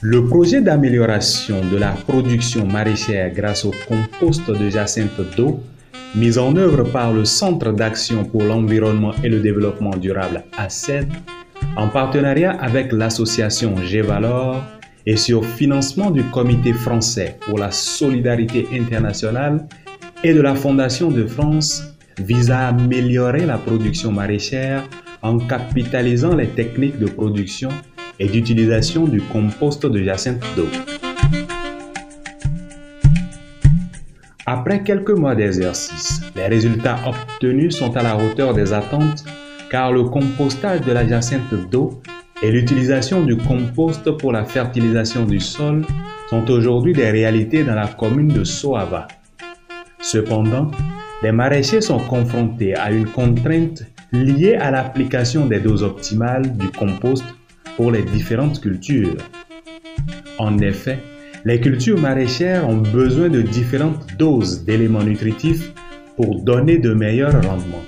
Le projet d'amélioration de la production maraîchère grâce au compost de jacinthe d'eau, mis en œuvre par le Centre d'action pour l'environnement et le développement durable ACED, en partenariat avec l'association Gévalor et sur financement du Comité français pour la solidarité internationale et de la Fondation de France, vise à améliorer la production maraîchère en capitalisant les techniques de production et d'utilisation du compost de jacinthe d'eau. Après quelques mois d'exercice, les résultats obtenus sont à la hauteur des attentes car le compostage de la jacinthe d'eau et l'utilisation du compost pour la fertilisation du sol sont aujourd'hui des réalités dans la commune de Soava. Cependant, les maraîchers sont confrontés à une contrainte liée à l'application des doses optimales du compost pour les différentes cultures. En effet, les cultures maraîchères ont besoin de différentes doses d'éléments nutritifs pour donner de meilleurs rendements.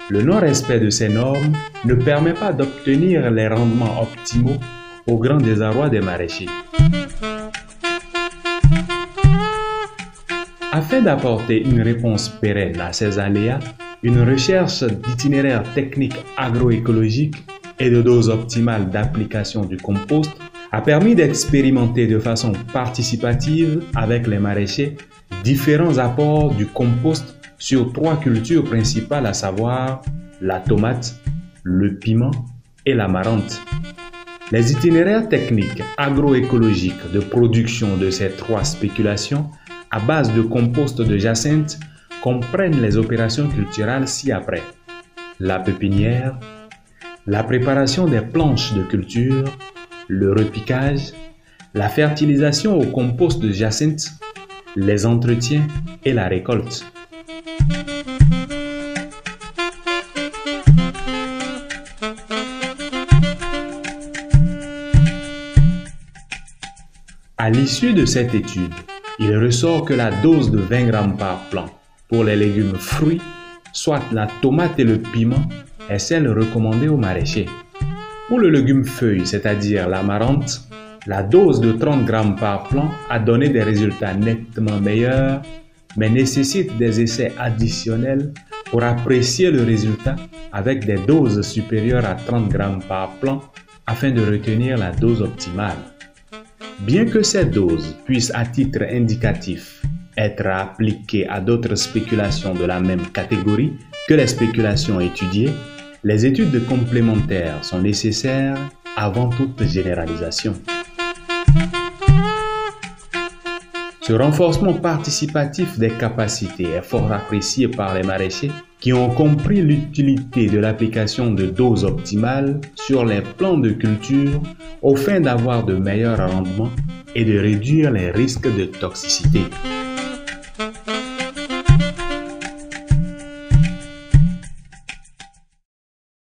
Le non-respect de ces normes ne permet pas d'obtenir les rendements optimaux au grand désarroi des maraîchers. Afin d'apporter une réponse pérenne à ces aléas, une recherche d'itinéraires techniques agroécologiques et de doses optimales d'application du compost a permis d'expérimenter de façon participative avec les maraîchers différents apports du compost sur 3 cultures principales, à savoir la tomate, le piment et l'amarante. Les itinéraires techniques agroécologiques de production de ces 3 spéculations à base de compost de jacinthe comprennent les opérations culturales ci-après: la pépinière, la préparation des planches de culture, le repiquage, la fertilisation au compost de jacinthe, les entretiens et la récolte. À l'issue de cette étude, il ressort que la dose de 20 grammes par plant pour les légumes fruits, soit la tomate et le piment, est celle recommandée aux maraîchers. Pour le légume feuille, c'est-à-dire l'amarante, la dose de 30 grammes par plant a donné des résultats nettement meilleurs, mais nécessite des essais additionnels pour apprécier le résultat avec des doses supérieures à 30 grammes par plant afin de retenir la dose optimale. Bien que ces doses puissent à titre indicatif être appliquées à d'autres spéculations de la même catégorie que les spéculations étudiées, les études complémentaires sont nécessaires avant toute généralisation. Ce renforcement participatif des capacités est fort apprécié par les maraîchers qui ont compris l'utilité de l'application de doses optimales sur les plants de culture au fin d'avoir de meilleurs rendements et de réduire les risques de toxicité.